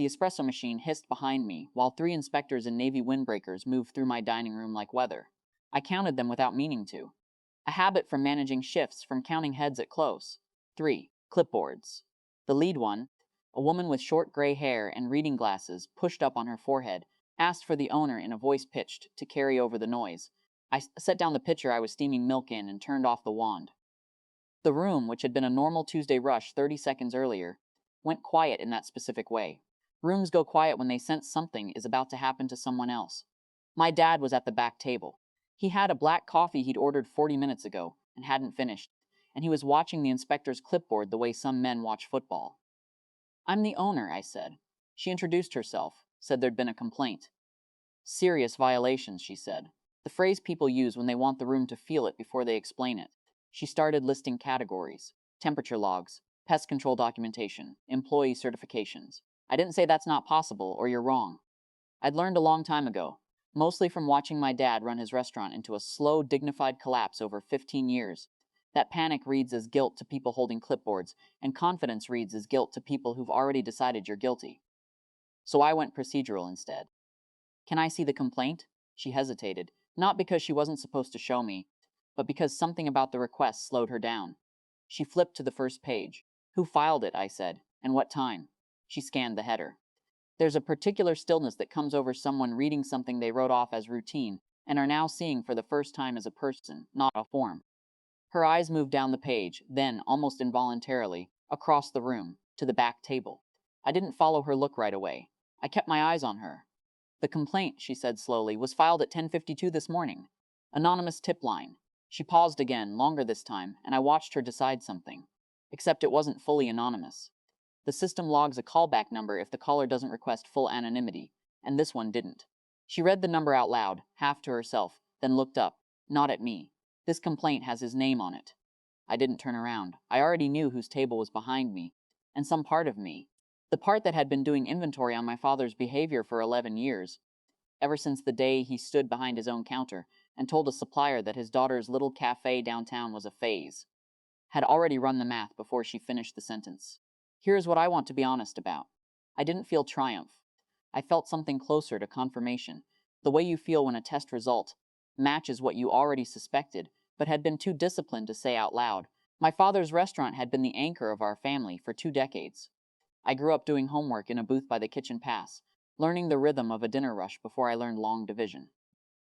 The espresso machine hissed behind me, while 3 inspectors in navy windbreakers moved through my dining room like weather. I counted them without meaning to. A habit from managing shifts, from counting heads at close. 3. Clipboards. The lead one, a woman with short gray hair and reading glasses pushed up on her forehead, asked for the owner in a voice pitched to carry over the noise. I set down the pitcher I was steaming milk in and turned off the wand. The room, which had been a normal Tuesday rush 30 seconds earlier, went quiet in that specific way. Rooms go quiet when they sense something is about to happen to someone else. My dad was at the back table. He had a black coffee he'd ordered 40 minutes ago and hadn't finished, and he was watching the inspector's clipboard the way some men watch football. "I'm the owner," I said. She introduced herself, said there'd been a complaint. "Serious violations," she said. The phrase people use when they want the room to feel it before they explain it. She started listing categories: temperature logs, pest control documentation, employee certifications. I didn't say that's not possible or you're wrong. I'd learned a long time ago, mostly from watching my dad run his restaurant into a slow, dignified collapse over 15 years. That panic reads as guilt to people holding clipboards, and confidence reads as guilt to people who've already decided you're guilty. So I went procedural instead. "Can I see the complaint?" She hesitated, not because she wasn't supposed to show me, but because something about the request slowed her down. She flipped to the first page. "Who filed it?" I said. "And what time?" She scanned the header. There's a particular stillness that comes over someone reading something they wrote off as routine and are now seeing for the first time as a person, not a form. Her eyes moved down the page, then, almost involuntarily, across the room, to the back table. I didn't follow her look right away. I kept my eyes on her. "The complaint," she said slowly, "was filed at 10:52 this morning. Anonymous tip line." She paused again, longer this time, and I watched her decide something. Except it wasn't fully anonymous. The system logs a callback number if the caller doesn't request full anonymity, and this one didn't. She read the number out loud, half to herself, then looked up, not at me. "This complaint has his name on it." I didn't turn around. I already knew whose table was behind me, and some part of me. The part that had been doing inventory on my father's behavior for 11 years, ever since the day he stood behind his own counter and told a supplier that his daughter's little cafe downtown was a phase. Had already run the math before she finished the sentence. Here's what I want to be honest about. I didn't feel triumph. I felt something closer to confirmation. The way you feel when a test result matches what you already suspected, but had been too disciplined to say out loud. My father's restaurant had been the anchor of our family for 2 decades. I grew up doing homework in a booth by the kitchen pass, learning the rhythm of a dinner rush before I learned long division.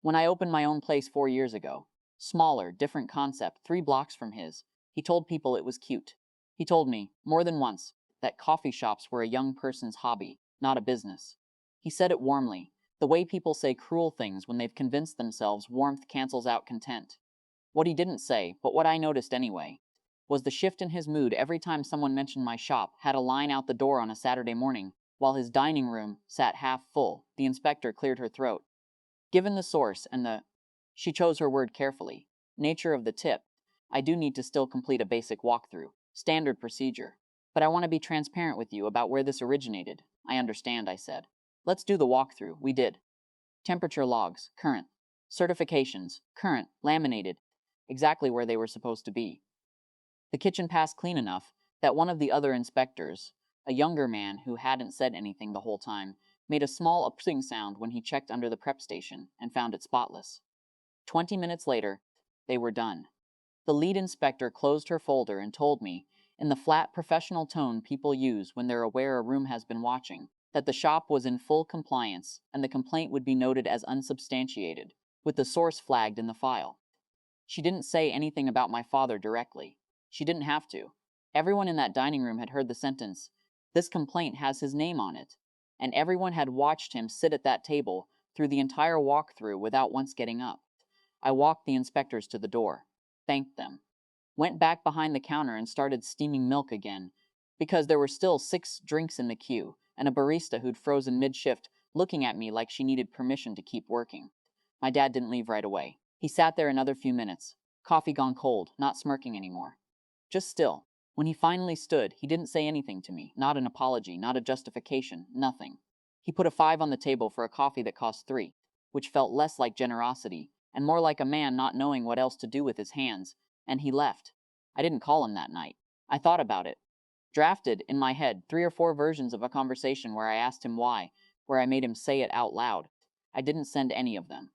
When I opened my own place 4 years ago, smaller, different concept, 3 blocks from his, he told people it was cute. He told me, more than once, that coffee shops were a young person's hobby, not a business. He said it warmly, the way people say cruel things when they've convinced themselves warmth cancels out content. What he didn't say, but what I noticed anyway, was the shift in his mood every time someone mentioned my shop had a line out the door on a Saturday morning, while his dining room sat half full. The inspector cleared her throat. "Given the source and the," she chose her word carefully, "nature of the tip, I do need to still complete a basic walkthrough. Standard procedure. But I want to be transparent with you about where this originated." "I understand," I said. "Let's do the walkthrough." We did. Temperature logs, current. Certifications, current, laminated, exactly where they were supposed to be. The kitchen passed clean enough that one of the other inspectors, a younger man who hadn't said anything the whole time, made a small upsing sound when he checked under the prep station and found it spotless. 20 minutes later, they were done. The lead inspector closed her folder and told me, in the flat professional tone people use when they're aware a room has been watching, that the shop was in full compliance and the complaint would be noted as unsubstantiated, with the source flagged in the file. She didn't say anything about my father directly. She didn't have to. Everyone in that dining room had heard the sentence, "This complaint has his name on it," and everyone had watched him sit at that table through the entire walkthrough without once getting up. I walked the inspectors to the door, thanked them, went back behind the counter and started steaming milk again, because there were still 6 drinks in the queue, and a barista who'd frozen mid-shift looking at me like she needed permission to keep working. My dad didn't leave right away. He sat there another few minutes, coffee gone cold, not smirking anymore. Just still. When he finally stood, he didn't say anything to me, not an apology, not a justification, nothing. He put a 5 on the table for a coffee that cost 3, which felt less like generosity and more like a man not knowing what else to do with his hands, and he left. I didn't call him that night. I thought about it. Drafted, in my head, 3 or 4 versions of a conversation where I asked him why, where I made him say it out loud. I didn't send any of them.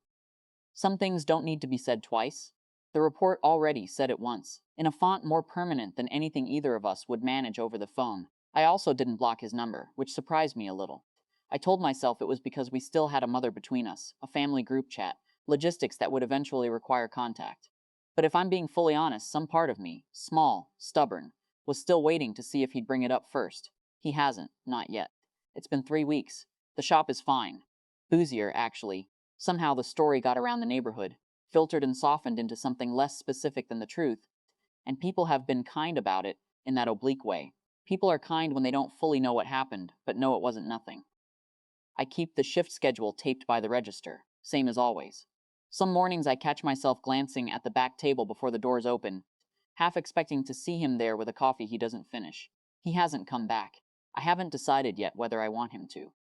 Some things don't need to be said twice. The report already said it once, in a font more permanent than anything either of us would manage over the phone. I also didn't block his number, which surprised me a little. I told myself it was because we still had a mother between us, a family group chat, logistics that would eventually require contact. But if I'm being fully honest, some part of me, small, stubborn, was still waiting to see if he'd bring it up first. He hasn't, not yet. It's been 3 weeks. The shop is fine. Boozier, actually. Somehow the story got around the neighborhood, filtered and softened into something less specific than the truth, and people have been kind about it in that oblique way. People are kind when they don't fully know what happened, but know it wasn't nothing. I keep the shift schedule taped by the register, same as always. Some mornings I catch myself glancing at the back table before the doors open, half expecting to see him there with a coffee he doesn't finish. He hasn't come back. I haven't decided yet whether I want him to.